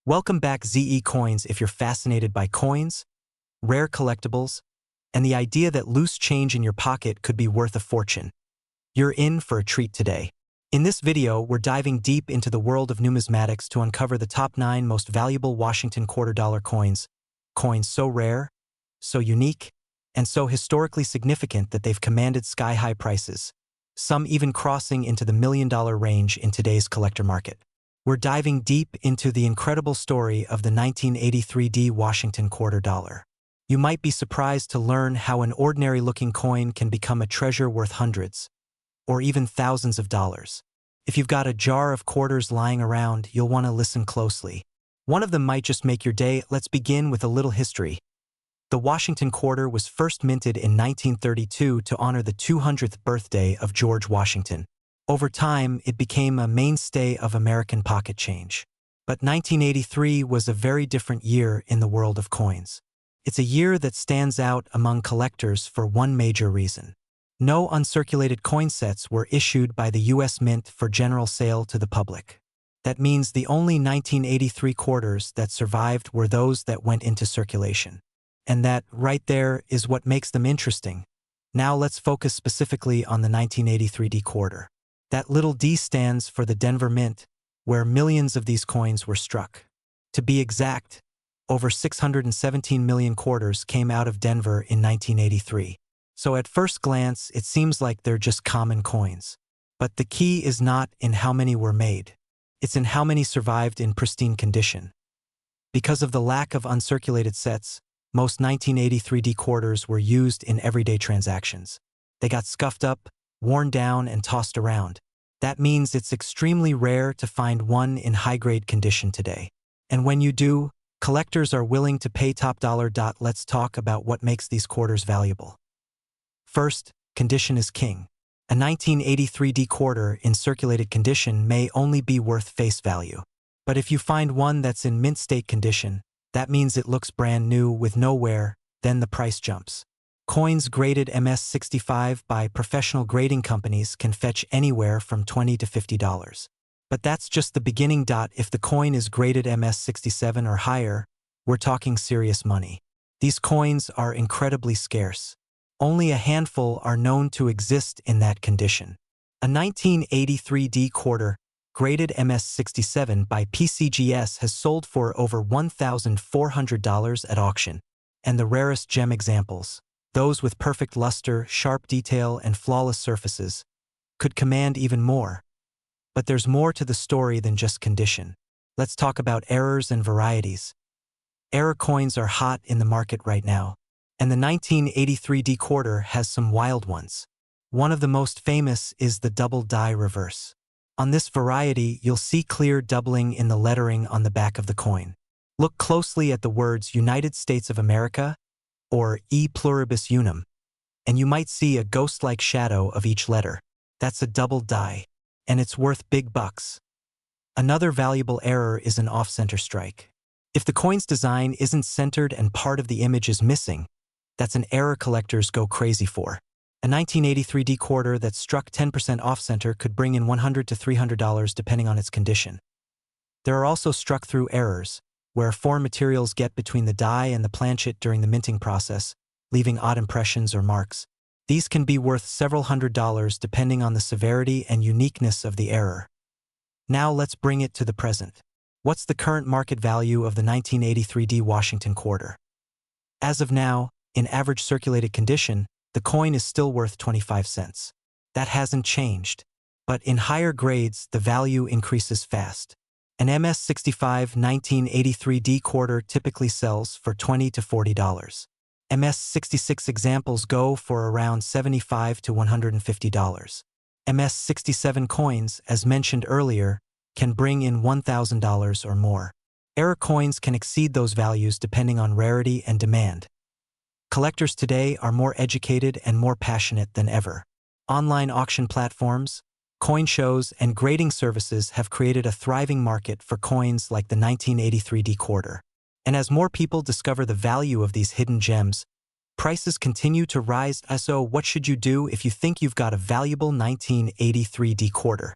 Welcome back ZE Coins if you're fascinated by coins, rare collectibles, and the idea that loose change in your pocket could be worth a fortune. You're in for a treat today. In this video, we're diving deep into the world of numismatics to uncover the top 9 most valuable Washington quarter-dollar coins. Coins so rare, so unique, and so historically significant that they've commanded sky-high prices, some even crossing into the million-dollar range in today's collector market. We're diving deep into the incredible story of the 1983 Washington quarter dollar. You might be surprised to learn how an ordinary-looking coin can become a treasure worth hundreds, or even thousands of dollars. If you've got a jar of quarters lying around, you'll want to listen closely. One of them might just make your day. Let's begin with a little history. The Washington quarter was first minted in 1932 to honor the 200th birthday of George Washington. Over time, it became a mainstay of American pocket change. But 1983 was a very different year in the world of coins. It's a year that stands out among collectors for one major reason. No uncirculated coin sets were issued by the U.S. Mint for general sale to the public. That means the only 1983 quarters that survived were those that went into circulation. And that, right there, is what makes them interesting. Now let's focus specifically on the 1983 D quarter. That little D stands for the Denver Mint, where millions of these coins were struck. To be exact, over 617 million quarters came out of Denver in 1983. So at first glance, it seems like they're just common coins. But the key is not in how many were made. It's in how many survived in pristine condition. Because of the lack of uncirculated sets, most 1983 D quarters were used in everyday transactions. They got scuffed up, worn down, and tossed around. That means it's extremely rare to find one in high-grade condition today. And when you do, collectors are willing to pay top dollar. Let's talk about what makes these quarters valuable. First, condition is king. A 1983 D quarter in circulated condition may only be worth face value. But if you find one that's in mint state condition, that means it looks brand new with no wear, then the price jumps. Coins graded MS-65 by professional grading companies can fetch anywhere from $20 to $50. But that's just the beginning. If the coin is graded MS-67 or higher, we're talking serious money. These coins are incredibly scarce. Only a handful are known to exist in that condition. A 1983 D quarter, graded MS-67 by PCGS, has sold for over $1,400 at auction. And the rarest gem examples, those with perfect luster, sharp detail, and flawless surfaces, could command even more. But there's more to the story than just condition. Let's talk about errors and varieties. Error coins are hot in the market right now, and the 1983 D quarter has some wild ones. One of the most famous is the double die reverse. On this variety, you'll see clear doubling in the lettering on the back of the coin. Look closely at the words United States of America, or E pluribus unum, and you might see a ghost-like shadow of each letter. That's a double die, and it's worth big bucks. Another valuable error is an off-center strike. If the coin's design isn't centered and part of the image is missing, that's an error collectors go crazy for. A 1983 D quarter that struck 10% off-center could bring in $100 to $300 depending on its condition. There are also struck-through errors, where foreign materials get between the die and the planchet during the minting process, leaving odd impressions or marks. These can be worth several $100s depending on the severity and uniqueness of the error. Now let's bring it to the present. What's the current market value of the 1983 D Washington quarter? As of now, in average circulated condition, the coin is still worth 25 cents. That hasn't changed. But in higher grades, the value increases fast. An MS-65 1983 D quarter typically sells for $20 to $40. MS-66 examples go for around $75 to $150. MS-67 coins, as mentioned earlier, can bring in $1,000 or more. Error coins can exceed those values depending on rarity and demand. Collectors today are more educated and more passionate than ever. Online auction platforms, coin shows, and grading services have created a thriving market for coins like the 1983 D quarter. And as more people discover the value of these hidden gems, prices continue to rise. So what should you do if you think you've got a valuable 1983 D quarter?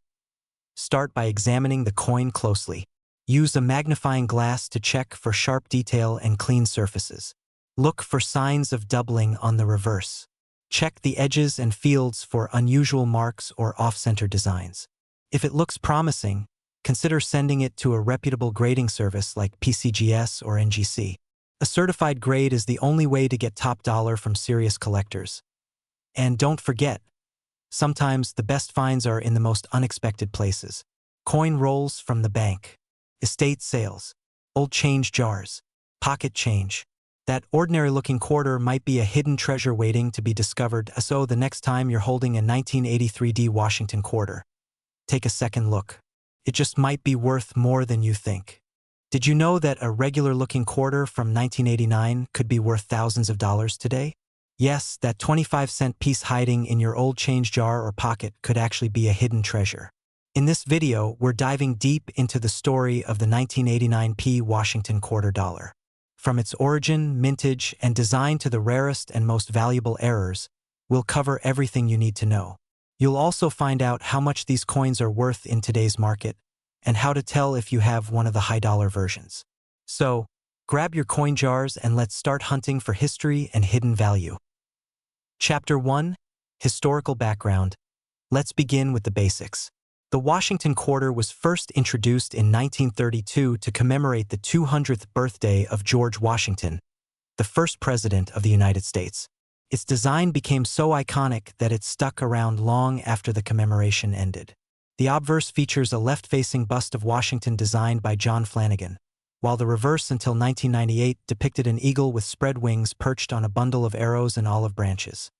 Start by examining the coin closely. Use a magnifying glass to check for sharp detail and clean surfaces. Look for signs of doubling on the reverse. Check the edges and fields for unusual marks or off-center designs. If it looks promising, consider sending it to a reputable grading service like PCGS or NGC. A certified grade is the only way to get top dollar from serious collectors. And don't forget, sometimes the best finds are in the most unexpected places. Coin rolls from the bank, estate sales, old change jars, pocket change. That ordinary-looking quarter might be a hidden treasure waiting to be discovered, so the next time you're holding a 1983 Washington quarter, take a second look. It just might be worth more than you think. Did you know that a regular-looking quarter from 1989 could be worth thousands of dollars today? Yes, that 25-cent piece hiding in your old change jar or pocket could actually be a hidden treasure. In this video, we're diving deep into the story of the 1989 Washington quarter dollar. From its origin, mintage, and design to the rarest and most valuable errors, we'll cover everything you need to know. You'll also find out how much these coins are worth in today's market, and how to tell if you have one of the high-dollar versions. So, grab your coin jars and let's start hunting for history and hidden value. Chapter 1: Historical Background. Let's begin with the basics. The Washington quarter was first introduced in 1932 to commemorate the 200th birthday of George Washington, the first president of the United States. Its design became so iconic that it stuck around long after the commemoration ended. The obverse features a left-facing bust of Washington designed by John Flanagan, while the reverse until 1998 depicted an eagle with spread wings perched on a bundle of arrows and olive branches.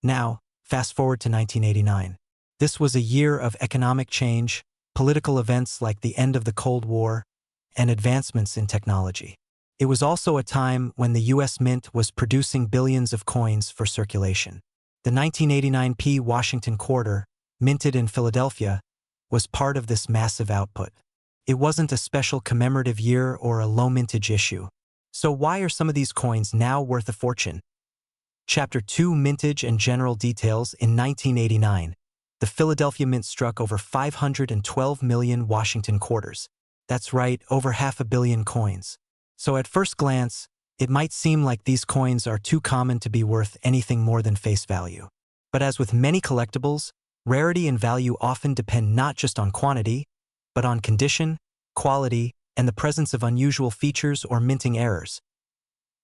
Now, fast forward to 1989. This was a year of economic change, political events like the end of the Cold War, and advancements in technology. It was also a time when the U.S. Mint was producing billions of coins for circulation. The 1989 Washington quarter, minted in Philadelphia, was part of this massive output. It wasn't a special commemorative year or a low mintage issue. So why are some of these coins now worth a fortune? Chapter 2: Mintage and General Details. In 1989, the Philadelphia Mint struck over 512 million Washington quarters. That's right, over 500 million coins. So at first glance, it might seem like these coins are too common to be worth anything more than face value. But as with many collectibles, rarity and value often depend not just on quantity, but on condition, quality, and the presence of unusual features or minting errors.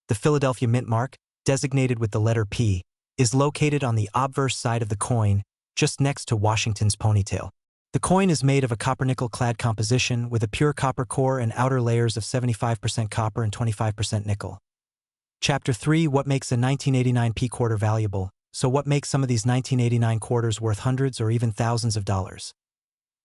The Philadelphia Mint mark, designated with the letter P, is located on the obverse side of the coin, just next to Washington's ponytail. The coin is made of a copper-nickel-clad composition with a pure copper core and outer layers of 75% copper and 25% nickel. Chapter 3: What makes a 1989 quarter valuable? So what makes some of these 1989 quarters worth hundreds or even thousands of dollars?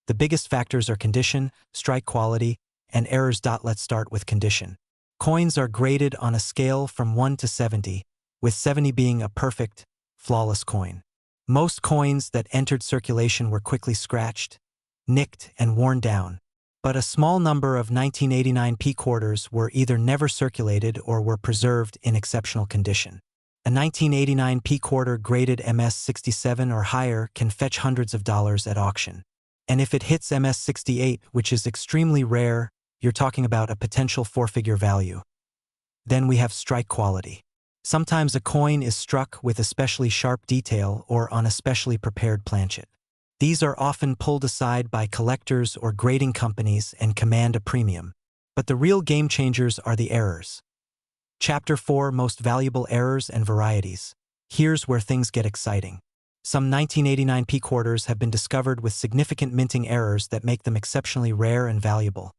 The biggest factors are condition, strike quality, and errors. Let's start with condition. Coins are graded on a scale from 1 to 70, with 70 being a perfect, flawless coin. Most coins that entered circulation were quickly scratched, nicked, and worn down, but a small number of 1989 quarters were either never circulated or were preserved in exceptional condition. A 1989 quarter graded MS-67 or higher can fetch hundreds of dollars at auction. And if it hits MS-68, which is extremely rare, you're talking about a potential four-figure value. Then we have strike quality. Sometimes a coin is struck with especially sharp detail or on a specially prepared planchet. These are often pulled aside by collectors or grading companies and command a premium. But the real game changers are the errors. Chapter 4: Most Valuable Errors and Varieties. Here's where things get exciting. Some 1989 quarters have been discovered with significant minting errors that make them exceptionally rare and valuable.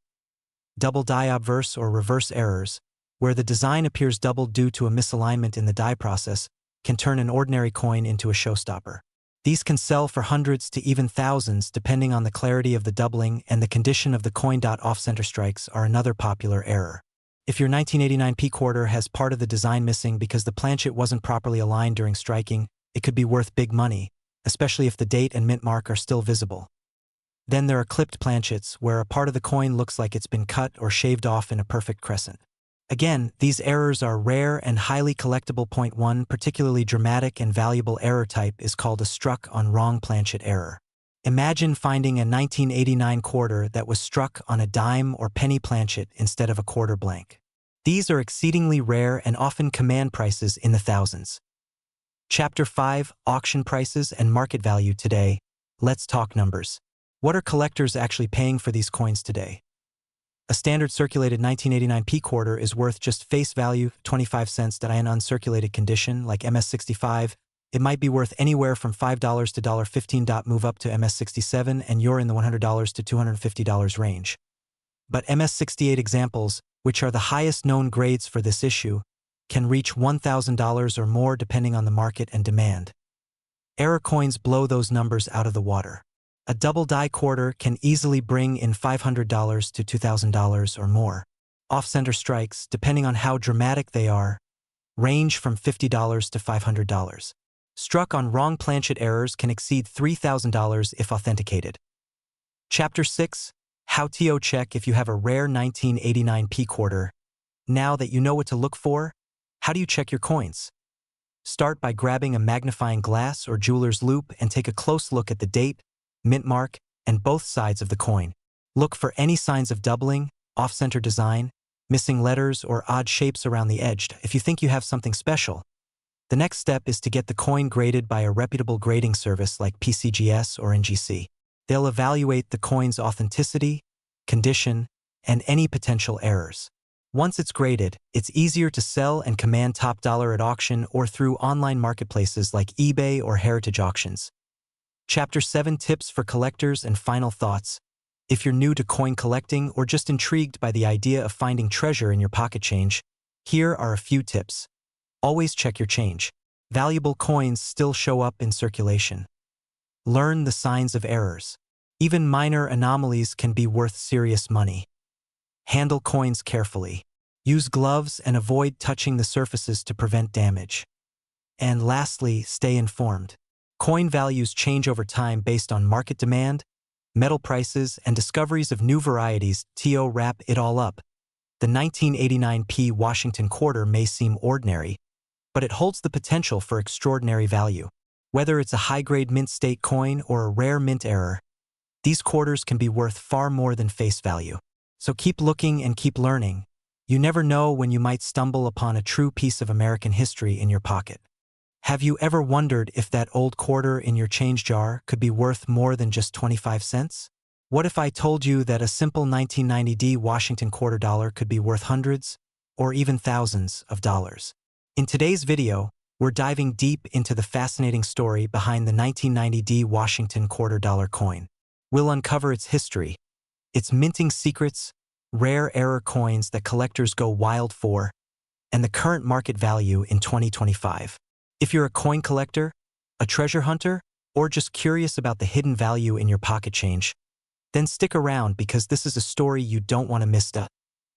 Double die obverse or reverse errors, where the design appears doubled due to a misalignment in the die process, can turn an ordinary coin into a showstopper. These can sell for hundreds to even thousands depending on the clarity of the doubling and the condition of the coin. Off-center strikes are another popular error. If your 1989 quarter has part of the design missing because the planchet wasn't properly aligned during striking, it could be worth big money, especially if the date and mint mark are still visible. Then there are clipped planchets, where a part of the coin looks like it's been cut or shaved off in a perfect crescent. Again, these errors are rare and highly collectible. One particularly dramatic and valuable error type is called a struck on wrong planchet error. Imagine finding a 1989 quarter that was struck on a dime or penny planchet instead of a quarter blank. These are exceedingly rare and often command prices in the thousands. Chapter 5: Auction Prices and Market Value. Today, let's talk numbers. What are collectors actually paying for these coins today? A standard circulated 1989 P quarter is worth just face value 25 cents. In an uncirculated condition like MS65, it might be worth anywhere from $5 to $15. Move up to MS67 and you're in the $100 to $250 range. But MS68 examples, which are the highest known grades for this issue, can reach $1,000 or more depending on the market and demand. Error coins blow those numbers out of the water. A double die quarter can easily bring in $500 to $2,000 or more. Off-center strikes, depending on how dramatic they are, range from $50 to $500. Struck on wrong planchet errors can exceed $3,000 if authenticated. Chapter 6: How to check if you have a rare 1989 P quarter. Now that you know what to look for, how do you check your coins? Start by grabbing a magnifying glass or jeweler's loupe and take a close look at the date, mint mark, and both sides of the coin. Look for any signs of doubling, off-center design, missing letters, or odd shapes around the edge if you think you have something special. The next step is to get the coin graded by a reputable grading service like PCGS or NGC. They'll evaluate the coin's authenticity, condition, and any potential errors. Once it's graded, it's easier to sell and command top dollar at auction or through online marketplaces like eBay or Heritage Auctions. Chapter 7: Tips for collectors and final thoughts. If you're new to coin collecting or just intrigued by the idea of finding treasure in your pocket change, here are a few tips. Always check your change. Valuable coins still show up in circulation. Learn the signs of errors. Even minor anomalies can be worth serious money. Handle coins carefully. Use gloves and avoid touching the surfaces to prevent damage. And lastly, stay informed. Coin values change over time based on market demand, metal prices, and discoveries of new varieties. To wrap it all up, the 1989 P Washington quarter may seem ordinary, but it holds the potential for extraordinary value. Whether it's a high-grade mint state coin or a rare mint error, these quarters can be worth far more than face value. So keep looking and keep learning. You never know when you might stumble upon a true piece of American history in your pocket. Have you ever wondered if that old quarter in your change jar could be worth more than just 25 cents? What if I told you that a simple 1990 Washington quarter dollar could be worth hundreds or even thousands of dollars? In today's video, we're diving deep into the fascinating story behind the 1990 Washington quarter dollar coin. We'll uncover its history, its minting secrets, rare error coins that collectors go wild for, and the current market value in 2025. If you're a coin collector, a treasure hunter, or just curious about the hidden value in your pocket change, then stick around because this is a story you don't want to miss.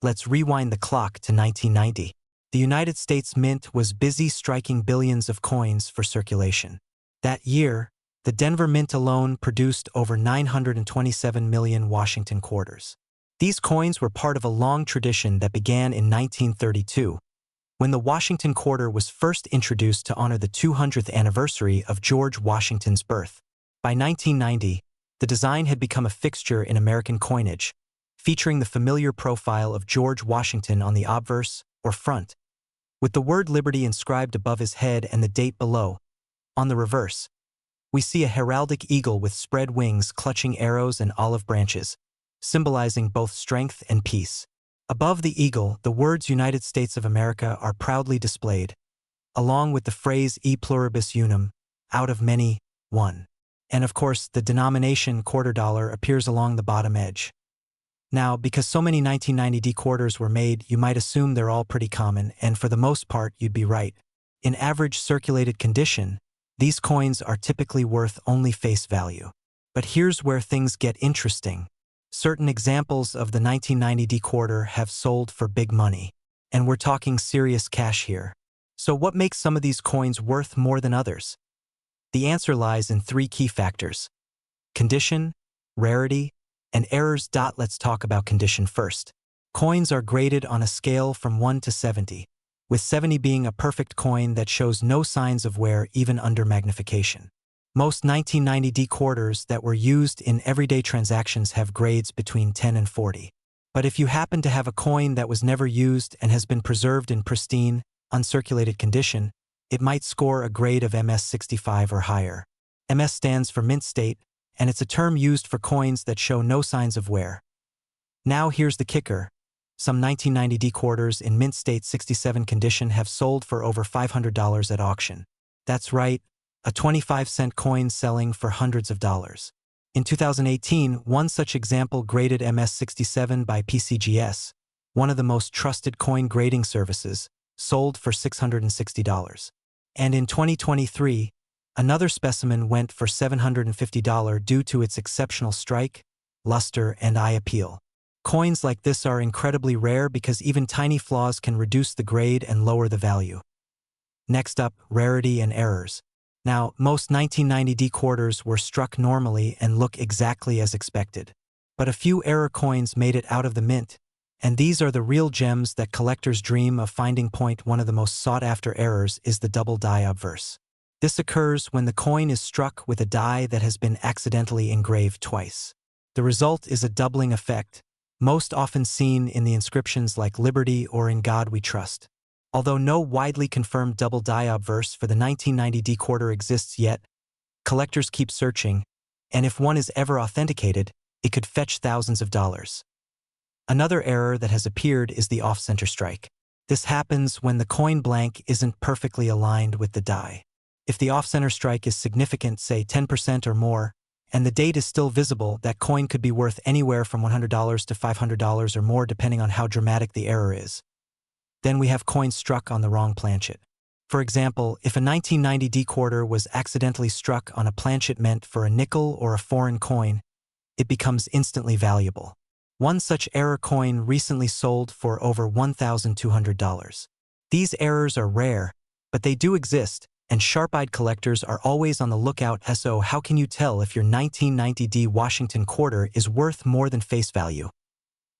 Let's rewind the clock to 1990. The United States Mint was busy striking billions of coins for circulation. That year, the Denver Mint alone produced over 927 million Washington quarters. These coins were part of a long tradition that began in 1932, when the Washington quarter was first introduced to honor the 200th anniversary of George Washington's birth. By 1990, the design had become a fixture in American coinage, featuring the familiar profile of George Washington on the obverse, or front, with the word Liberty inscribed above his head and the date below. On the reverse, we see a heraldic eagle with spread wings clutching arrows and olive branches, symbolizing both strength and peace. Above the eagle, the words United States of America are proudly displayed, along with the phrase E pluribus unum, out of many, one. And of course, the denomination quarter dollar appears along the bottom edge. Now, because so many 1990 quarters were made, you might assume they're all pretty common, and for the most part, you'd be right. In average circulated condition, these coins are typically worth only face value. But here's where things get interesting. Certain examples of the 1990 quarter have sold for big money, and we're talking serious cash here. So what makes some of these coins worth more than others? The answer lies in three key factors: condition, rarity, and errors. Let's talk about condition first. Coins are graded on a scale from 1 to 70, with 70 being a perfect coin that shows no signs of wear even under magnification. Most 1990 quarters that were used in everyday transactions have grades between 10 and 40. But if you happen to have a coin that was never used and has been preserved in pristine, uncirculated condition, it might score a grade of MS65 or higher. MS stands for mint state, and it's a term used for coins that show no signs of wear. Now here's the kicker. Some 1990 quarters in mint state 67 condition have sold for over $500 at auction. That's right, a 25-cent coin selling for hundreds of dollars. In 2018, one such example graded MS67 by PCGS, one of the most trusted coin grading services, sold for $660. And in 2023, another specimen went for $750 due to its exceptional strike, luster, and eye appeal. Coins like this are incredibly rare because even tiny flaws can reduce the grade and lower the value. Next up, rarity and errors. Now, most 1990 quarters were struck normally and look exactly as expected. But a few error coins made it out of the mint, and these are the real gems that collectors dream of finding. One of the most sought-after errors is the double die obverse. This occurs when the coin is struck with a die that has been accidentally engraved twice. The result is a doubling effect, most often seen in the inscriptions like Liberty or In God We Trust. Although no widely confirmed double die obverse for the 1990 quarter exists yet, collectors keep searching, and if one is ever authenticated, it could fetch thousands of dollars. Another error that has appeared is the off-center strike. This happens when the coin blank isn't perfectly aligned with the die. If the off-center strike is significant, say 10% or more, and the date is still visible, that coin could be worth anywhere from $100 to $500 or more depending on how dramatic the error is. Then we have coins struck on the wrong planchet. For example, if a 1990 quarter was accidentally struck on a planchet meant for a nickel or a foreign coin, it becomes instantly valuable. One such error coin recently sold for over $1,200. These errors are rare, but they do exist, and sharp-eyed collectors are always on the lookout. So how can you tell if your 1990 Washington quarter is worth more than face value?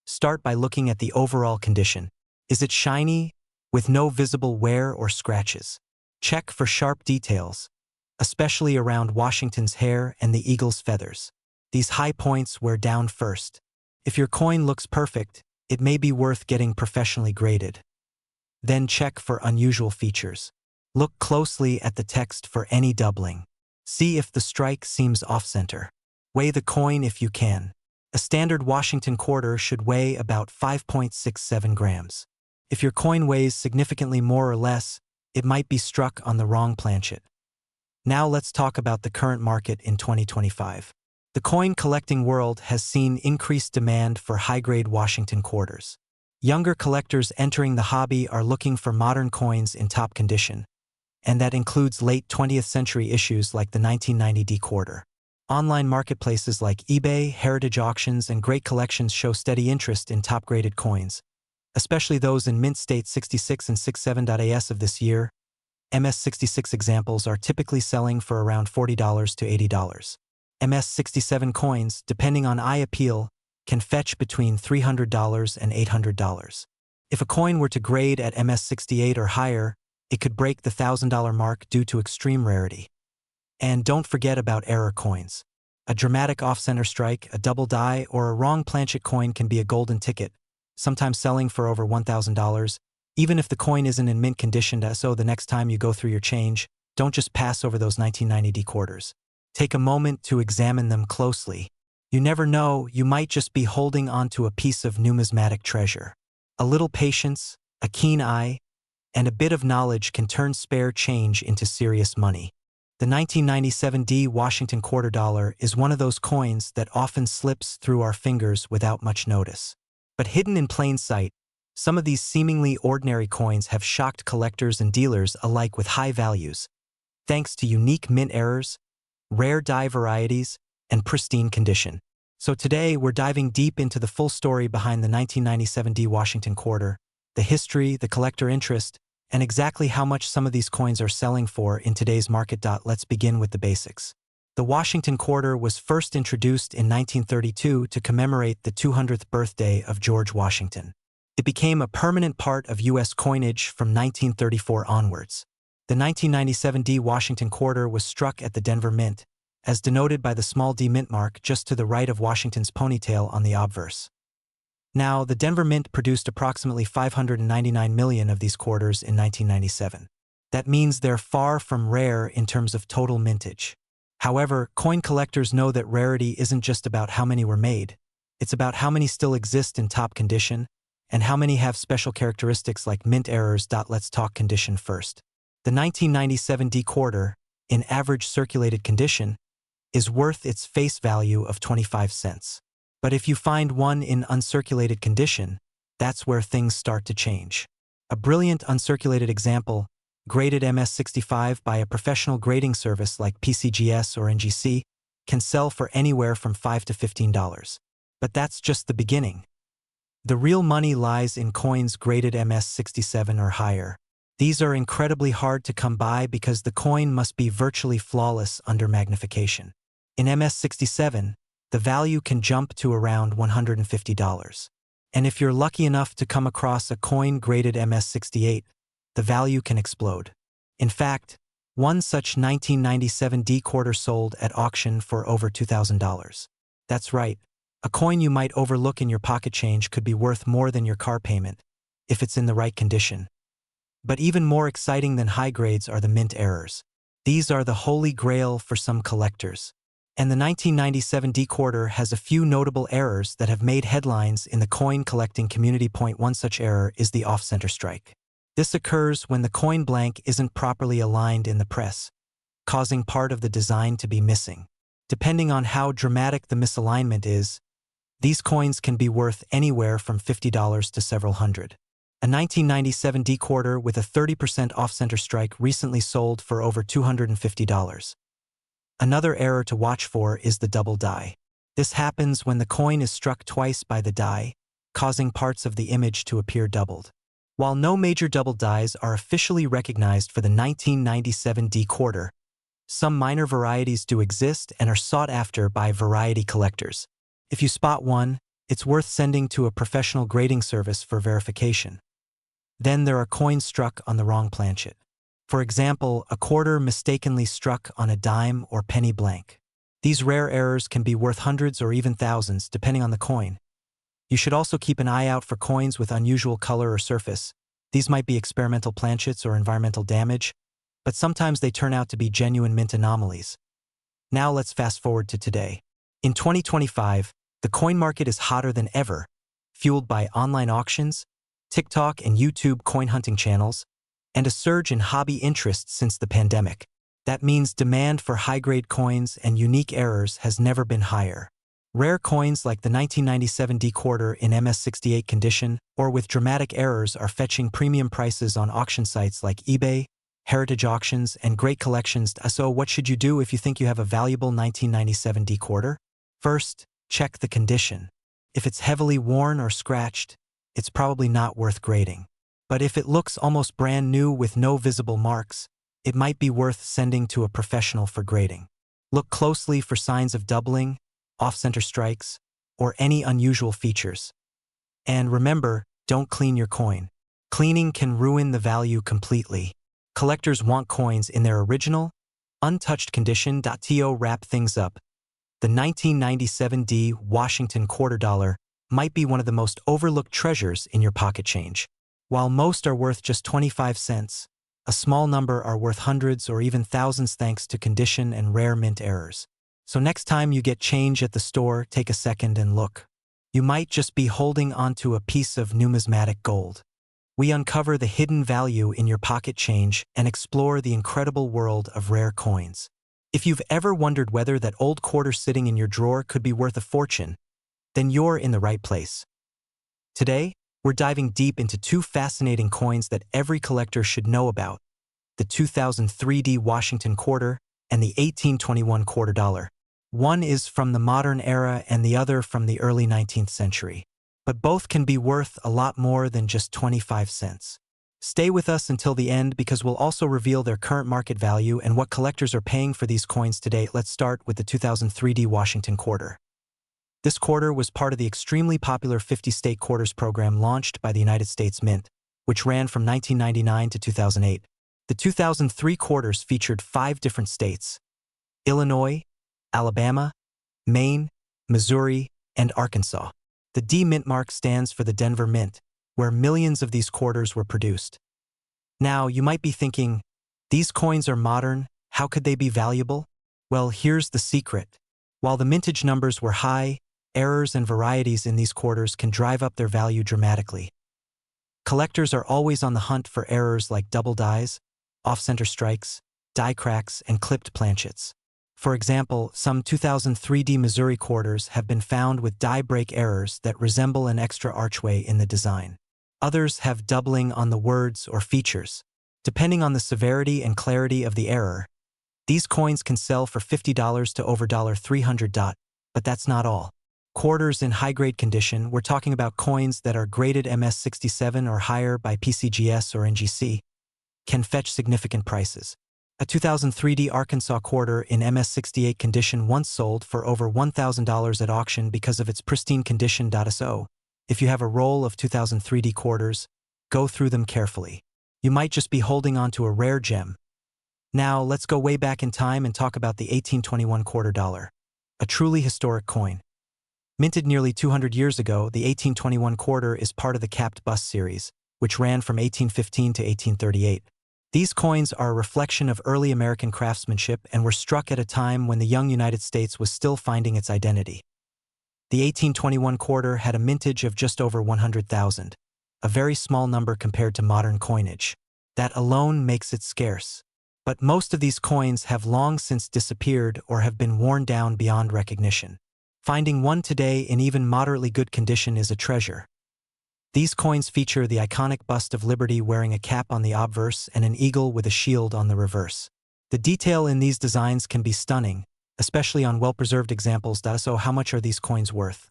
Start by looking at the overall condition. Is it shiny, with no visible wear or scratches? Check for sharp details, especially around Washington's hair and the eagle's feathers. These high points wear down first. If your coin looks perfect, it may be worth getting professionally graded. Then check for unusual features. Look closely at the text for any doubling. See if the strike seems off-center. Weigh the coin if you can. A standard Washington quarter should weigh about 5.67 grams. If your coin weighs significantly more or less, it might be struck on the wrong planchet. Now let's talk about the current market in 2025. The coin collecting world has seen increased demand for high-grade Washington quarters. Younger collectors entering the hobby are looking for modern coins in top condition, and that includes late 20th century issues like the 1990 quarter. Online marketplaces like eBay, Heritage Auctions, and Great Collections show steady interest in top-graded coins, especially those in mint state 66 and 67.AS of this year. MS66 examples are typically selling for around $40 to $80. MS67 coins, depending on eye appeal, can fetch between $300 and $800. If a coin were to grade at MS68 or higher, it could break the $1,000 mark due to extreme rarity. And don't forget about error coins. A dramatic off-center strike, a double die, or a wrong planchet coin can be a golden ticket, sometimes selling for over $1,000, even if the coin isn't in mint condition. So the next time you go through your change, don't just pass over those 1990 quarters. Take a moment to examine them closely. You never know, you might just be holding onto a piece of numismatic treasure. A little patience, a keen eye, and a bit of knowledge can turn spare change into serious money. The 1997 Washington quarter dollar is one of those coins that often slips through our fingers without much notice. But hidden in plain sight, some of these seemingly ordinary coins have shocked collectors and dealers alike with high values, thanks to unique mint errors, rare die varieties, and pristine condition. So today, we're diving deep into the full story behind the 1997 Washington quarter, the history, the collector interest, and exactly how much some of these coins are selling for in today's market. Let's begin with the basics. The Washington quarter was first introduced in 1932 to commemorate the 200th birthday of George Washington. It became a permanent part of U.S. coinage from 1934 onwards. The 1997 D Washington quarter was struck at the Denver Mint, as denoted by the small d mint mark just to the right of Washington's ponytail on the obverse. Now, the Denver Mint produced approximately 599 million of these quarters in 1997. That means they're far from rare in terms of total mintage. However, coin collectors know that rarity isn't just about how many were made. It's about how many still exist in top condition, and how many have special characteristics like mint errors. Let's talk condition first. The 1997 D quarter, in average circulated condition, is worth its face value of 25 cents. But if you find one in uncirculated condition, that's where things start to change. A brilliant uncirculated example, graded MS-65 by a professional grading service like PCGS or NGC, can sell for anywhere from $5 to $15. But that's just the beginning. The real money lies in coins graded MS-67 or higher. These are incredibly hard to come by because the coin must be virtually flawless under magnification. In MS-67, the value can jump to around $150. And if you're lucky enough to come across a coin graded MS-68, the value can explode. In fact, one such 1997 D quarter sold at auction for over $2,000. That's right, a coin you might overlook in your pocket change could be worth more than your car payment, if it's in the right condition. But even more exciting than high grades are the mint errors. These are the holy grail for some collectors. And the 1997 D quarter has a few notable errors that have made headlines in the coin collecting community. One such error is the off-center strike. This occurs when the coin blank isn't properly aligned in the press, causing part of the design to be missing. Depending on how dramatic the misalignment is, these coins can be worth anywhere from $50 to several hundred. A 1997 D quarter with a 30% off-center strike recently sold for over $250. Another error to watch for is the double die. This happens when the coin is struck twice by the die, causing parts of the image to appear doubled. While no major double dies are officially recognized for the 1997 D quarter, some minor varieties do exist and are sought after by variety collectors. If you spot one, it's worth sending to a professional grading service for verification. Then there are coins struck on the wrong planchet. For example, a quarter mistakenly struck on a dime or penny blank. These rare errors can be worth hundreds or even thousands, depending on the coin. You should also keep an eye out for coins with unusual color or surface. These might be experimental planchets or environmental damage, but sometimes they turn out to be genuine mint anomalies. Now let's fast forward to today. In 2025, the coin market is hotter than ever, fueled by online auctions, TikTok and YouTube coin hunting channels, and a surge in hobby interest since the pandemic. That means demand for high-grade coins and unique errors has never been higher. Rare coins like the 1997 D quarter in MS-68 condition or with dramatic errors are fetching premium prices on auction sites like eBay, Heritage Auctions, and Great Collections. So what should you do if you think you have a valuable 1997 D quarter? First, check the condition. If it's heavily worn or scratched, it's probably not worth grading. But if it looks almost brand new with no visible marks, it might be worth sending to a professional for grading. Look closely for signs of doubling, off-center strikes, or any unusual features. And remember, don't clean your coin. Cleaning can ruin the value completely. Collectors want coins in their original, untouched condition. To wrap things up, the 1997 D Washington quarter dollar might be one of the most overlooked treasures in your pocket change. While most are worth just 25 cents, a small number are worth hundreds or even thousands thanks to condition and rare mint errors. So next time you get change at the store, take a second and look. You might just be holding onto a piece of numismatic gold. We uncover the hidden value in your pocket change and explore the incredible world of rare coins. If you've ever wondered whether that old quarter sitting in your drawer could be worth a fortune, then you're in the right place. Today, we're diving deep into two fascinating coins that every collector should know about: the 2003 D Washington quarter and the 1821 quarter dollar. One is from the modern era and the other from the early 19th century. But both can be worth a lot more than just 25 cents. Stay with us until the end because we'll also reveal their current market value and what collectors are paying for these coins today. Let's start with the 2003 D Washington quarter. This quarter was part of the extremely popular 50-state quarters program launched by the United States Mint, which ran from 1999 to 2008. The 2003 quarters featured 5 different states: Illinois, Alabama, Maine, Missouri, and Arkansas. The D Mint mark stands for the Denver Mint, where millions of these quarters were produced. Now, you might be thinking, these coins are modern, how could they be valuable? Well, here's the secret. While the mintage numbers were high, errors and varieties in these quarters can drive up their value dramatically. Collectors are always on the hunt for errors like double dies, off-center strikes, die cracks, and clipped planchets. For example, some 2003 D Missouri quarters have been found with die break errors that resemble an extra archway in the design. Others have doubling on the words or features. Depending on the severity and clarity of the error, these coins can sell for $50 to over $300. But that's not all. Quarters in high-grade condition, we're talking about coins that are graded MS67 or higher by PCGS or NGC, can fetch significant prices. A 2003 D Arkansas quarter in MS68 condition once sold for over $1,000 at auction because of its pristine condition. So, if you have a roll of 2003 D quarters, go through them carefully. You might just be holding on to a rare gem. Now, let's go way back in time and talk about the 1821 quarter dollar, a truly historic coin. Minted nearly 200 years ago, the 1821 quarter is part of the capped bust series, which ran from 1815 to 1838. These coins are a reflection of early American craftsmanship and were struck at a time when the young United States was still finding its identity. The 1821 quarter had a mintage of just over 100,000, a very small number compared to modern coinage. That alone makes it scarce. But most of these coins have long since disappeared or have been worn down beyond recognition. Finding one today in even moderately good condition is a treasure. These coins feature the iconic bust of Liberty wearing a cap on the obverse and an eagle with a shield on the reverse. The detail in these designs can be stunning, especially on well-preserved examples. So how much are these coins worth?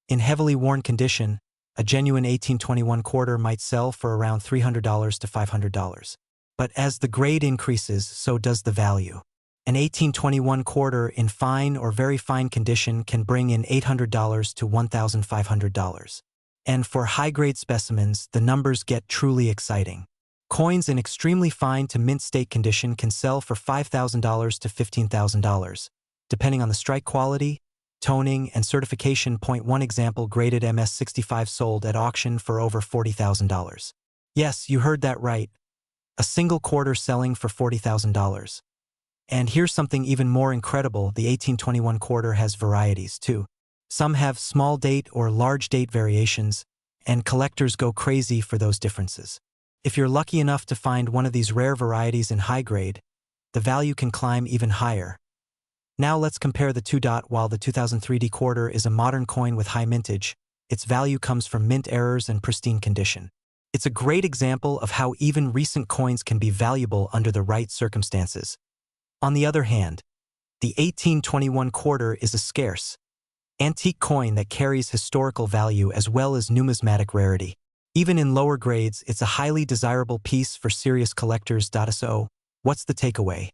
In heavily worn condition, a genuine 1821 quarter might sell for around $300 to $500. But as the grade increases, so does the value. An 1821 quarter in fine or very fine condition can bring in $800 to $1,500. And for high-grade specimens, the numbers get truly exciting. Coins in extremely fine to mint state condition can sell for $5,000 to $15,000, depending on the strike quality, toning, and certification. One example graded MS65 sold at auction for over $40,000. Yes, you heard that right. A single quarter selling for $40,000. And here's something even more incredible: the 1821 quarter has varieties too. Some have small date or large date variations, and collectors go crazy for those differences. If you're lucky enough to find one of these rare varieties in high grade, the value can climb even higher. Now let's compare the two. While the 2003 D quarter is a modern coin with high mintage, its value comes from mint errors and pristine condition. It's a great example of how even recent coins can be valuable under the right circumstances. On the other hand, the 1821 quarter is a scarce, antique coin that carries historical value as well as numismatic rarity. Even in lower grades, it's a highly desirable piece for serious collectors. So, what's the takeaway?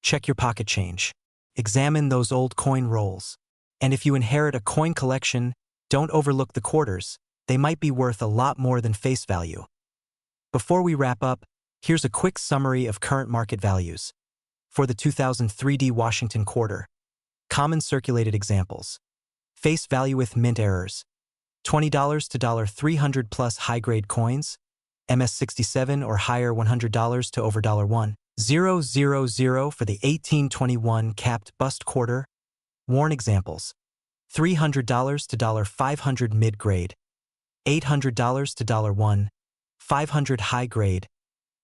Check your pocket change. Examine those old coin rolls. And if you inherit a coin collection, don't overlook the quarters. They might be worth a lot more than face value. Before we wrap up, here's a quick summary of current market values. For the 2003 D Washington quarter, common circulated examples. Face value with mint errors: $20 to $300 plus high-grade coins, MS67 or higher $100 to over $1,000 for the 1821 capped bust quarter. Worn examples: $300 to $500 mid-grade, $800 to $1,500 high-grade,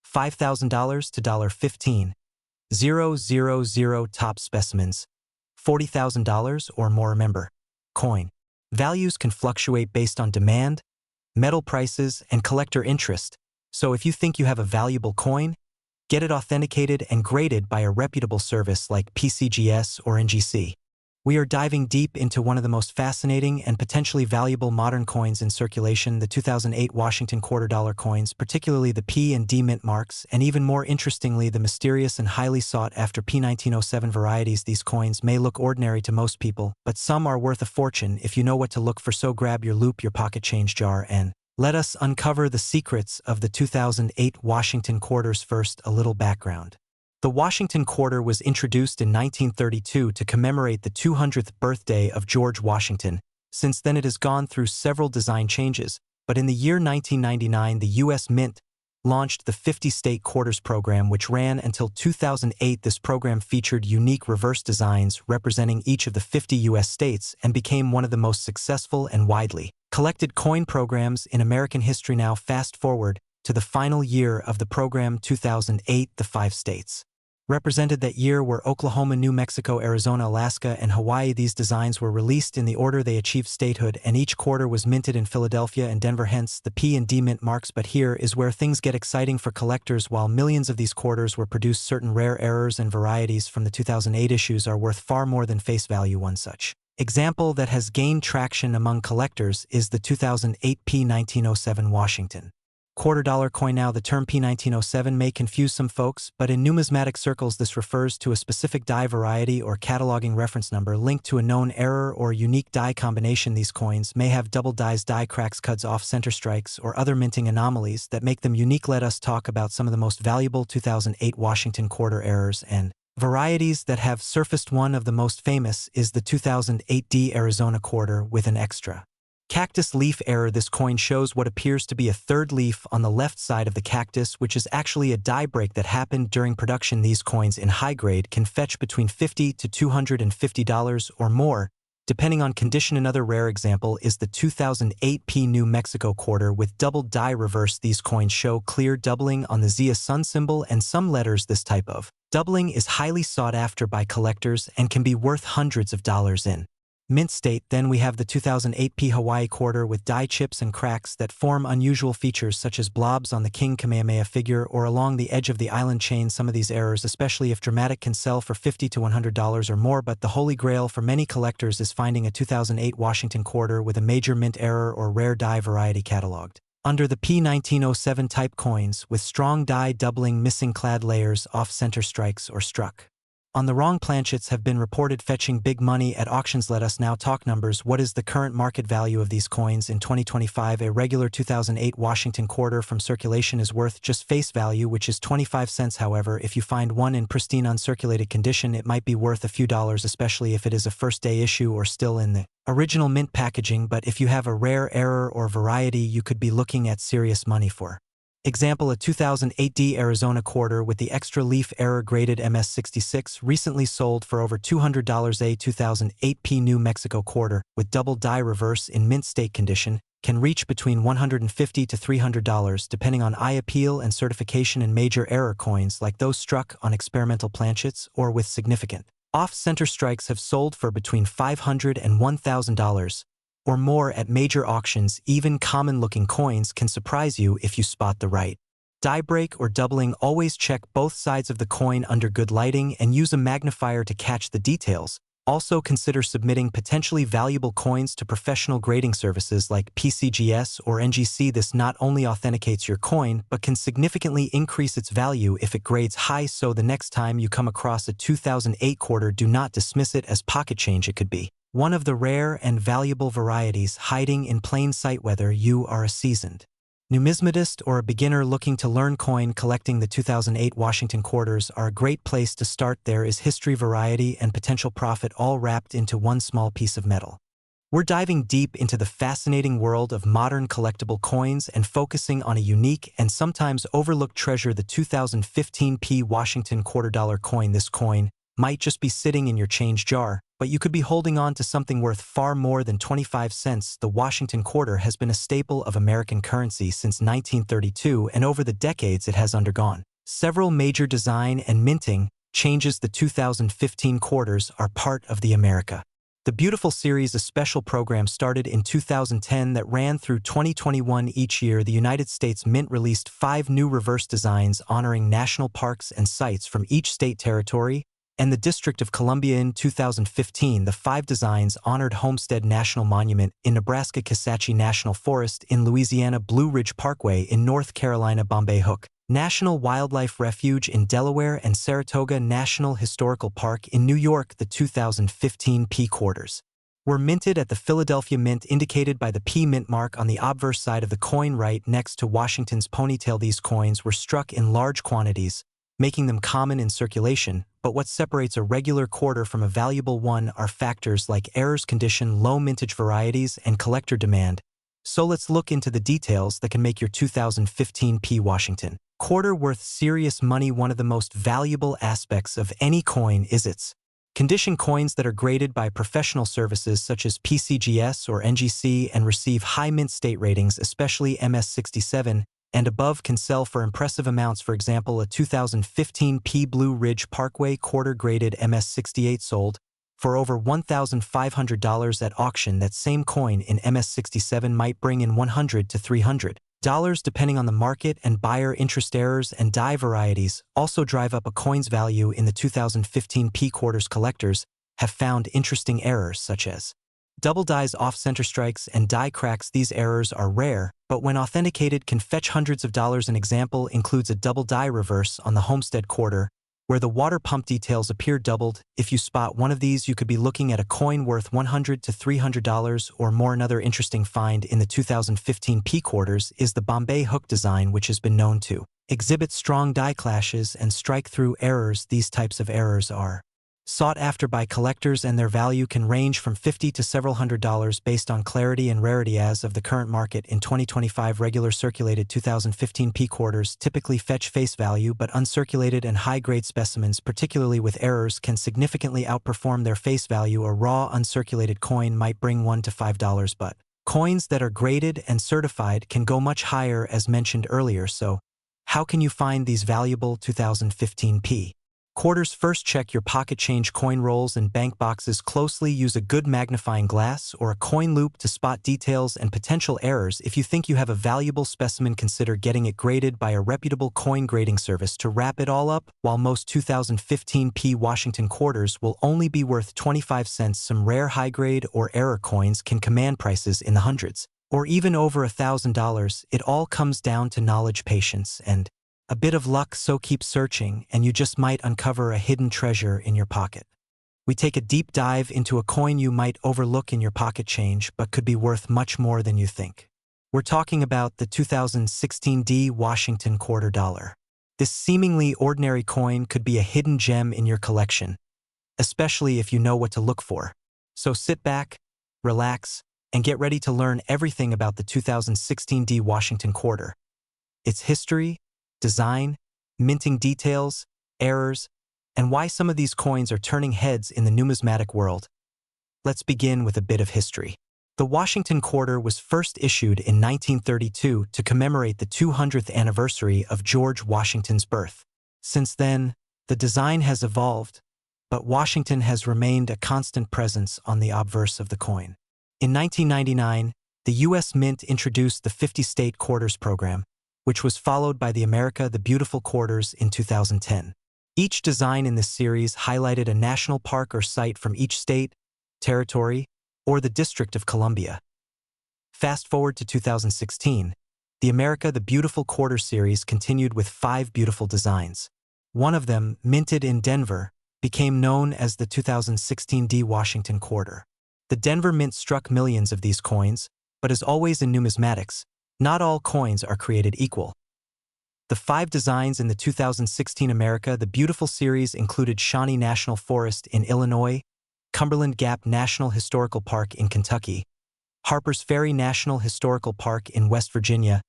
$5,000 to $15,000 top specimens, $40,000 or more. Remember, coin values can fluctuate based on demand, metal prices, and collector interest, so if you think you have a valuable coin, get it authenticated and graded by a reputable service like PCGS or NGC. We are diving deep into one of the most fascinating and potentially valuable modern coins in circulation, the 2008 Washington quarter dollar coins, particularly the P and D mint marks, and even more interestingly, the mysterious and highly sought-after P1907 varieties. These coins may look ordinary to most people, but some are worth a fortune if you know what to look for. So grab your loop, your pocket change jar, and Let us uncover the secrets of the 2008 Washington Quarters. First, a little background. The Washington Quarter was introduced in 1932 to commemorate the 200th birthday of George Washington. Since then it has gone through several design changes, but in the year 1999 the U.S. Mint launched the 50-state quarters program, which ran until 2008. This program featured unique reverse designs representing each of the 50 U.S. states and became one of the most successful and widely collected coin programs in American history. Now fast forward to the final year of the program, 2008. The 5 states represented that year were Oklahoma, New Mexico, Arizona, Alaska, and Hawaii. These designs were released in the order they achieved statehood, and each quarter was minted in Philadelphia and Denver, hence the P and D mint marks. But here is where things get exciting for collectors. While millions of these quarters were produced, certain rare errors and varieties from the 2008 issues are worth far more than face value. One such example that has gained traction among collectors is the 2008 P1907 Washington $quarter coin. Now the term P1907 may confuse some folks, but in numismatic circles this refers to a specific die variety or cataloging reference number linked to a known error or unique die combination. These coins may have double dies, die cracks, cuts, off-center strikes, or other minting anomalies that make them unique. Let us talk about some of the most valuable 2008 Washington quarter errors and varieties that have surfaced. One of the most famous is the 2008 D Arizona quarter with an extra cactus leaf error. This coin shows what appears to be a third leaf on the left side of the cactus, which is actually a die break that happened during production. These coins in high grade can fetch between $50 to $250 or more, depending on condition. Another rare example is the 2008 P New Mexico quarter with double die reverse. These coins show clear doubling on the Zia sun symbol and some letters. This type of doubling is highly sought after by collectors and can be worth hundreds of dollars in mint state. Then we have the 2008 P Hawaii quarter with die chips and cracks that form unusual features such as blobs on the King Kamehameha figure or along the edge of the island chain. Some of these errors, especially if dramatic, can sell for $50 to $100 or more, but the holy grail for many collectors is finding a 2008 Washington quarter with a major mint error or rare die variety cataloged under the P1907 type coins with strong die doubling, missing clad layers, off-center strikes, or struck on the wrong planchets have been reported fetching big money at auctions. Let us now talk numbers. What is the current market value of these coins in 2025? A regular 2008 Washington quarter from circulation is worth just face value, which is 25 cents. However, if you find one in pristine uncirculated condition, it might be worth a few dollars, especially if it is a first-day issue or still in the original mint packaging. But if you have a rare error or variety, you could be looking at serious money for example, a 2008 D Arizona quarter with the extra leaf error graded MS66 recently sold for over $200. A 2008 P New Mexico quarter with double die reverse in mint state condition can reach between $150 to $300 depending on eye appeal and certification. And major error coins like those struck on experimental planchets or with significant off-center strikes have sold for between $500 and $1,000 or more at major auctions. Even common-looking coins can surprise you if you spot the right die break or doubling. Always check both sides of the coin under good lighting and use a magnifier to catch the details. Also consider submitting potentially valuable coins to professional grading services like PCGS or NGC. This not only authenticates your coin, but can significantly increase its value if it grades high. So the next time you come across a 2008 quarter, do not dismiss it as pocket change. It could be one of the rare and valuable varieties hiding in plain sight. Whether you are a seasoned numismatist or a beginner looking to learn coin collecting, the 2008 Washington quarters are a great place to start. There is history, variety, and potential profit all wrapped into one small piece of metal. We're diving deep into the fascinating world of modern collectible coins and focusing on a unique and sometimes overlooked treasure, the 2015 P Washington $quarter coin. This coin might just be sitting in your change jar, but you could be holding on to something worth far more than 25 cents. The Washington quarter has been a staple of American currency since 1932, and over the decades it has undergone several major design and minting changes. The 2015 quarters are part of the America the Beautiful series, a special program started in 2010 that ran through 2021. Each year, the United States Mint released 5 new reverse designs honoring national parks and sites from each state territory and the District of Columbia. In 2015, the 5 designs honored Homestead National Monument in Nebraska, Kisatchie National Forest in Louisiana, Blue Ridge Parkway in North Carolina, Bombay Hook National Wildlife Refuge in Delaware, and Saratoga National Historical Park in New York. The 2015 P quarters were minted at the Philadelphia Mint, indicated by the P mint mark on the obverse side of the coin right next to Washington's ponytail. These coins were struck in large quantities, making them common in circulation, but what separates a regular quarter from a valuable one are factors like errors condition, low mintage varieties, and collector demand. So let's look into the details that can make your 2015 P Washington quarter worth serious money. One of the most valuable aspects of any coin is its condition. Coins that are graded by professional services such as PCGS or NGC and receive high mint state ratings, especially MS67 and above, can sell for impressive amounts. For example, a 2015 P Blue Ridge Parkway quarter graded MS68 sold for over $1,500 at auction. That same coin in MS67 might bring in $100 to $300 depending on the market, and buyer interest. Errors and die varieties also drive up a coin's value. In the 2015 P quarters, collectors have found interesting errors such as double dies, off-center strikes, and die cracks. These errors are rare, but when authenticated can fetch hundreds of dollars. An example includes a double die reverse on the Homestead quarter, where the water pump details appear doubled. If you spot one of these, you could be looking at a coin worth $100 to $300 or more. Another interesting find in the 2015 P quarters is the Bombay hook design, which has been known to exhibit strong die clashes and strike-through errors. These types of errors are sought after by collectors, and their value can range from $50 to several $100s based on clarity and rarity. As of the current market in 2025, regular circulated 2015 P quarters typically fetch face value, but uncirculated and high-grade specimens, particularly with errors, can significantly outperform their face value. A raw uncirculated coin might bring $1 to $5, but coins that are graded and certified can go much higher, as mentioned earlier. So, how can you find these valuable 2015 P quarters? First, check your pocket change, coin rolls, and bank boxes closely. Use a good magnifying glass or a coin loop to spot details and potential errors. If you think you have a valuable specimen, consider getting it graded by a reputable coin grading service. To wrap it all up, while most 2015 P Washington quarters will only be worth 25 cents, some rare high-grade or error coins can command prices in the hundreds or even over $1,000. It all comes down to knowledge, patience, and a bit of luck. So keep searching, and you just might uncover a hidden treasure in your pocket. We take a deep dive into a coin you might overlook in your pocket change but could be worth much more than you think. We're talking about the 2016 D Washington quarter dollar. This seemingly ordinary coin could be a hidden gem in your collection, especially if you know what to look for. So sit back, relax, and get ready to learn everything about the 2016 D Washington quarter, its history, design, minting details, errors, and why some of these coins are turning heads in the numismatic world. Let's begin with a bit of history. The Washington quarter was first issued in 1932 to commemorate the 200th anniversary of George Washington's birth. Since then, the design has evolved, but Washington has remained a constant presence on the obverse of the coin. In 1999, the U.S. Mint introduced the 50-state quarters program, which was followed by the America the Beautiful quarters in 2010. Each design in this series highlighted a national park or site from each state, territory, or the District of Columbia. Fast forward to 2016, the America the Beautiful quarter series continued with 5 beautiful designs. One of them, minted in Denver, became known as the 2016 D Washington quarter. The Denver Mint struck millions of these coins, but as always in numismatics, not all coins are created equal. The 5 designs in the 2016 America the Beautiful series included Shawnee National Forest in Illinois, Cumberland Gap National Historical Park in Kentucky, Harpers Ferry National Historical Park in West Virginia,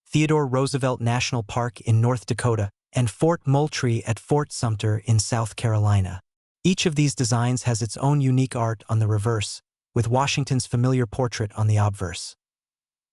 Theodore Roosevelt National Park in North Dakota, and Fort Moultrie at Fort Sumter in South Carolina. Each of these designs has its own unique art on the reverse, with Washington's familiar portrait on the obverse.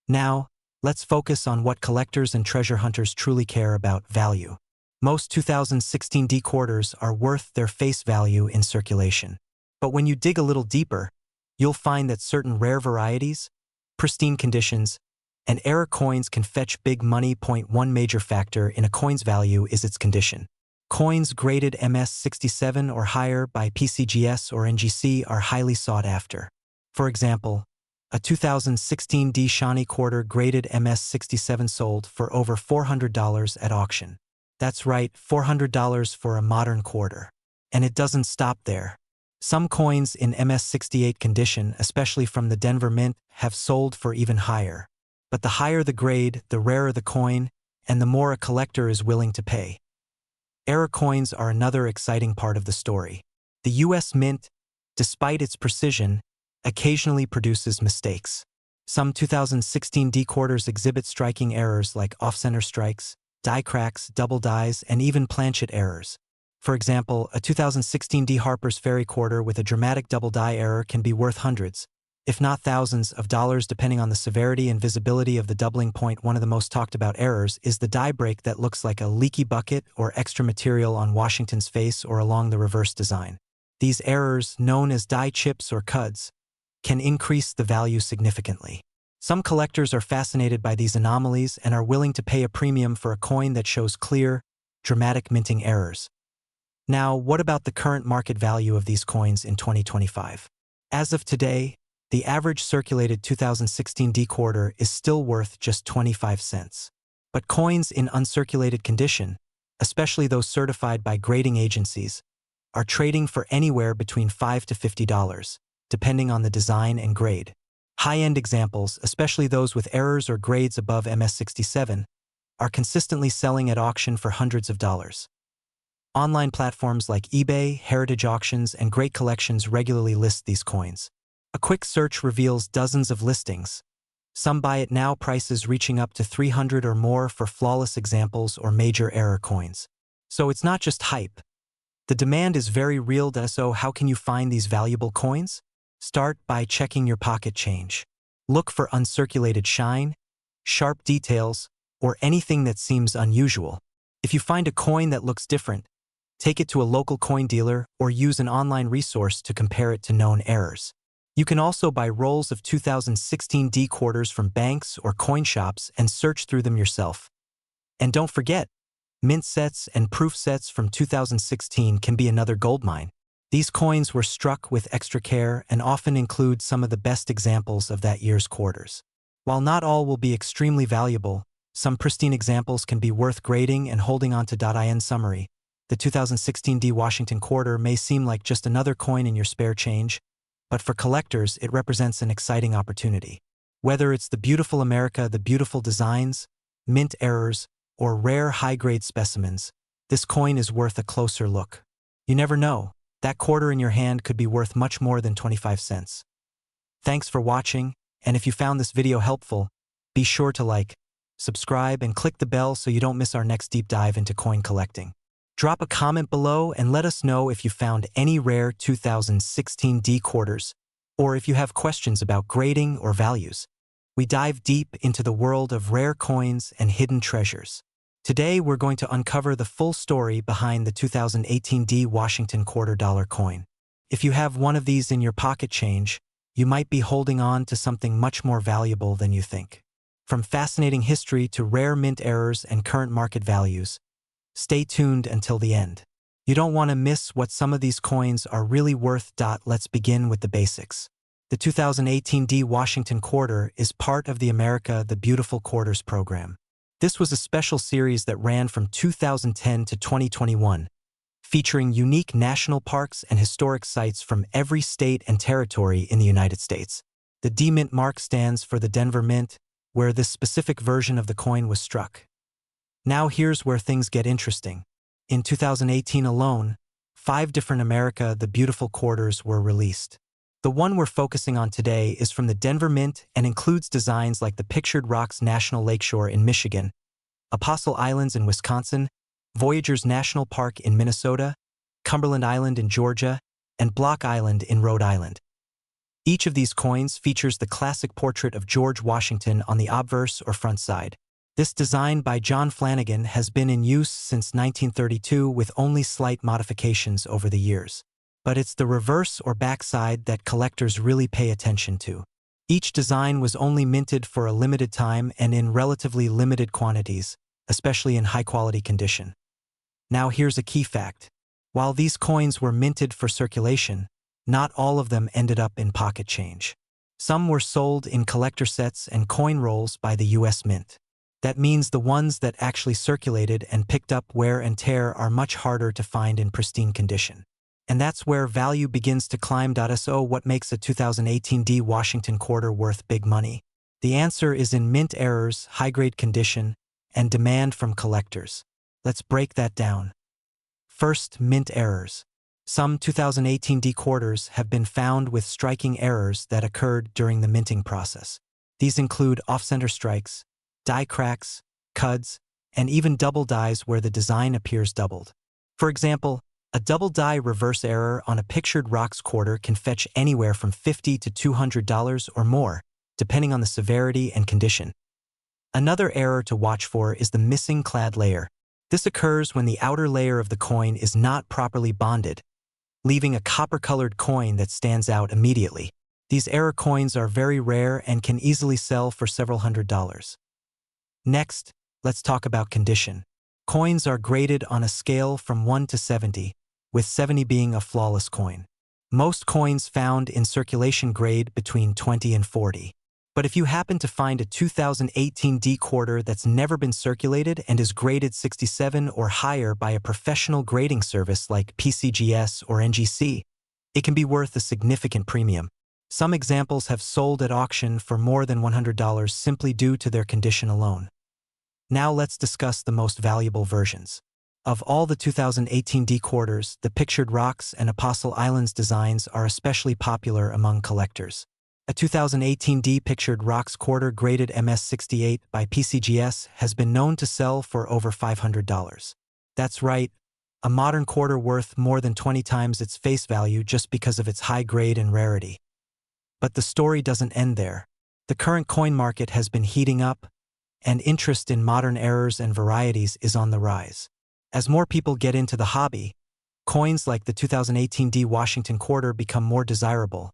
Now, let's focus on what collectors and treasure hunters truly care about: value. Most 2016 D quarters are worth their face value in circulation. But when you dig a little deeper, you'll find that certain rare varieties, pristine conditions, and error coins can fetch big money. One major factor in a coin's value is its condition. Coins graded MS67 or higher by PCGS or NGC are highly sought after. For example, a 2016 D Shawnee quarter graded MS67 sold for over $400 at auction. That's right, $400 for a modern quarter. And it doesn't stop there. Some coins in MS-68 condition, especially from the Denver Mint, have sold for even higher. But the higher the grade, the rarer the coin, and the more a collector is willing to pay. Error coins are another exciting part of the story. The US Mint, despite its precision, occasionally produces mistakes. Some 2016 D quarters exhibit striking errors like off-center strikes, die cracks, double dies, and even planchet errors. For example, a 2016 D Harper's Ferry quarter with a dramatic double die error can be worth hundreds, if not thousands, of dollars depending on the severity and visibility of the doubling point. One of the most talked about errors is the die break that looks like a leaky bucket or extra material on Washington's face or along the reverse design. These errors, known as die chips or cuds, can increase the value significantly. Some collectors are fascinated by these anomalies and are willing to pay a premium for a coin that shows clear, dramatic minting errors. Now, what about the current market value of these coins in 2025? As of today, the average circulated 2016 D quarter is still worth just 25 cents. But coins in uncirculated condition, especially those certified by grading agencies, are trading for anywhere between $5 to $50, depending on the design and grade. High-end examples, especially those with errors or grades above MS-67, are consistently selling at auction for hundreds of dollars. Online platforms like eBay, Heritage Auctions, and Great Collections regularly list these coins. A quick search reveals dozens of listings. Some buy it now prices reaching up to $300 or more for flawless examples or major error coins. So it's not just hype. The demand is very real. So how can you find these valuable coins? Start by checking your pocket change. Look for uncirculated shine, sharp details, or anything that seems unusual. If you find a coin that looks different, take it to a local coin dealer or use an online resource to compare it to known errors. You can also buy rolls of 2016 D quarters from banks or coin shops and search through them yourself. And don't forget, mint sets and proof sets from 2016 can be another goldmine. These coins were struck with extra care and often include some of the best examples of that year's quarters. While not all will be extremely valuable, some pristine examples can be worth grading and holding on to. In summary, the 2016 D Washington quarter may seem like just another coin in your spare change, but for collectors it represents an exciting opportunity. Whether it's the beautiful America, the beautiful designs, mint errors, or rare high-grade specimens, this coin is worth a closer look. You never know, that quarter in your hand could be worth much more than 25 cents. Thanks for watching, and if you found this video helpful, be sure to like, subscribe, and click the bell so you don't miss our next deep dive into coin collecting. Drop a comment below and let us know if you found any rare 2016 D quarters, or if you have questions about grading or values. We dive deep into the world of rare coins and hidden treasures. Today we're going to uncover the full story behind the 2018 D Washington $quarter coin. If you have one of these in your pocket change, you might be holding on to something much more valuable than you think. From fascinating history to rare mint errors and current market values, stay tuned until the end. You don't want to miss what some of these coins are really worth. Let's begin with the basics. The 2018 D Washington quarter is part of the America the Beautiful Quarters program. This was a special series that ran from 2010 to 2021, featuring unique national parks and historic sites from every state and territory in the United States. The D Mint mark stands for the Denver Mint, where this specific version of the coin was struck. Now here's where things get interesting. In 2018 alone, 5 different America the Beautiful quarters were released. The one we're focusing on today is from the Denver Mint and includes designs like the Pictured Rocks National Lakeshore in Michigan, Apostle Islands in Wisconsin, Voyageurs National Park in Minnesota, Cumberland Island in Georgia, and Block Island in Rhode Island. Each of these coins features the classic portrait of George Washington on the obverse or front side. This design by John Flanagan has been in use since 1932 with only slight modifications over the years. But it's the reverse or backside that collectors really pay attention to. Each design was only minted for a limited time and in relatively limited quantities, especially in high-quality condition. Now here's a key fact. While these coins were minted for circulation, not all of them ended up in pocket change. Some were sold in collector sets and coin rolls by the US Mint. That means the ones that actually circulated and picked up wear and tear are much harder to find in pristine condition. And that's where value begins to climb. So what makes a 2018 D Washington quarter worth big money? The answer is in mint errors, high-grade condition, and demand from collectors. Let's break that down. First, mint errors. Some 2018 D quarters have been found with striking errors that occurred during the minting process. These include off-center strikes, die cracks, cuds, and even double dies where the design appears doubled. For example, a double die reverse error on a pictured rocks quarter can fetch anywhere from $50 to $200 or more, depending on the severity and condition. Another error to watch for is the missing clad layer. This occurs when the outer layer of the coin is not properly bonded, leaving a copper-colored coin that stands out immediately. These error coins are very rare and can easily sell for several $100s. Next, let's talk about condition. Coins are graded on a scale from 1 to 70, with 70 being a flawless coin. Most coins found in circulation grade between 20 and 40. But if you happen to find a 2018 D quarter that's never been circulated and is graded 67 or higher by a professional grading service like PCGS or NGC, it can be worth a significant premium. Some examples have sold at auction for more than $100 simply due to their condition alone. Now let's discuss the most valuable versions. Of all the 2018 D quarters, the pictured rocks and Apostle Islands designs are especially popular among collectors. A 2018 D pictured rocks quarter graded MS68 by PCGS has been known to sell for over $500. That's right, a modern quarter worth more than 20 times its face value just because of its high grade and rarity. But the story doesn't end there. The current coin market has been heating up, and interest in modern errors and varieties is on the rise. As more people get into the hobby, coins like the 2018 D Washington quarter become more desirable,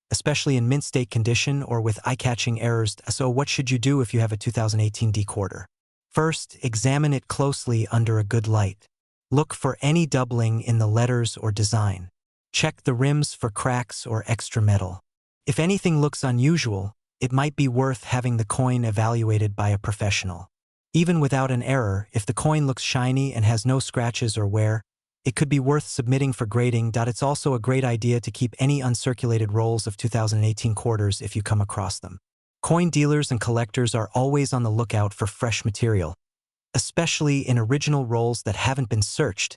especially in mint state condition or with eye-catching errors. So what should you do if you have a 2018 D quarter? First, examine it closely under a good light. Look for any doubling in the letters or design. Check the rims for cracks or extra metal. If anything looks unusual, it might be worth having the coin evaluated by a professional. Even without an error, if the coin looks shiny and has no scratches or wear, it could be worth submitting for grading. It's also a great idea to keep any uncirculated rolls of 2018 quarters if you come across them. Coin dealers and collectors are always on the lookout for fresh material, especially in original rolls that haven't been searched.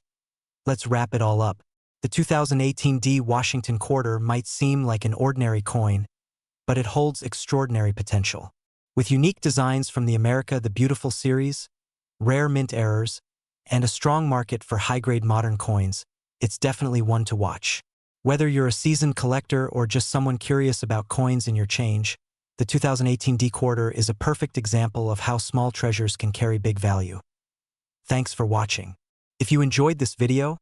Let's wrap it all up. The 2018 D Washington quarter might seem like an ordinary coin, but it holds extraordinary potential. With unique designs from the America the Beautiful series, rare mint errors, and a strong market for high-grade modern coins, it's definitely one to watch. Whether you're a seasoned collector or just someone curious about coins in your change, the 2018 D quarter is a perfect example of how small treasures can carry big value. Thanks for watching. If you enjoyed this video,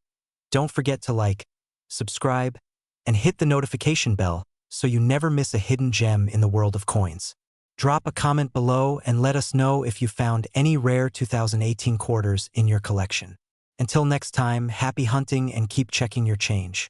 don't forget to like, subscribe, and hit the notification bell so you never miss a hidden gem in the world of coins. Drop a comment below and let us know if you found any rare 2018 quarters in your collection. Until next time, happy hunting and keep checking your change.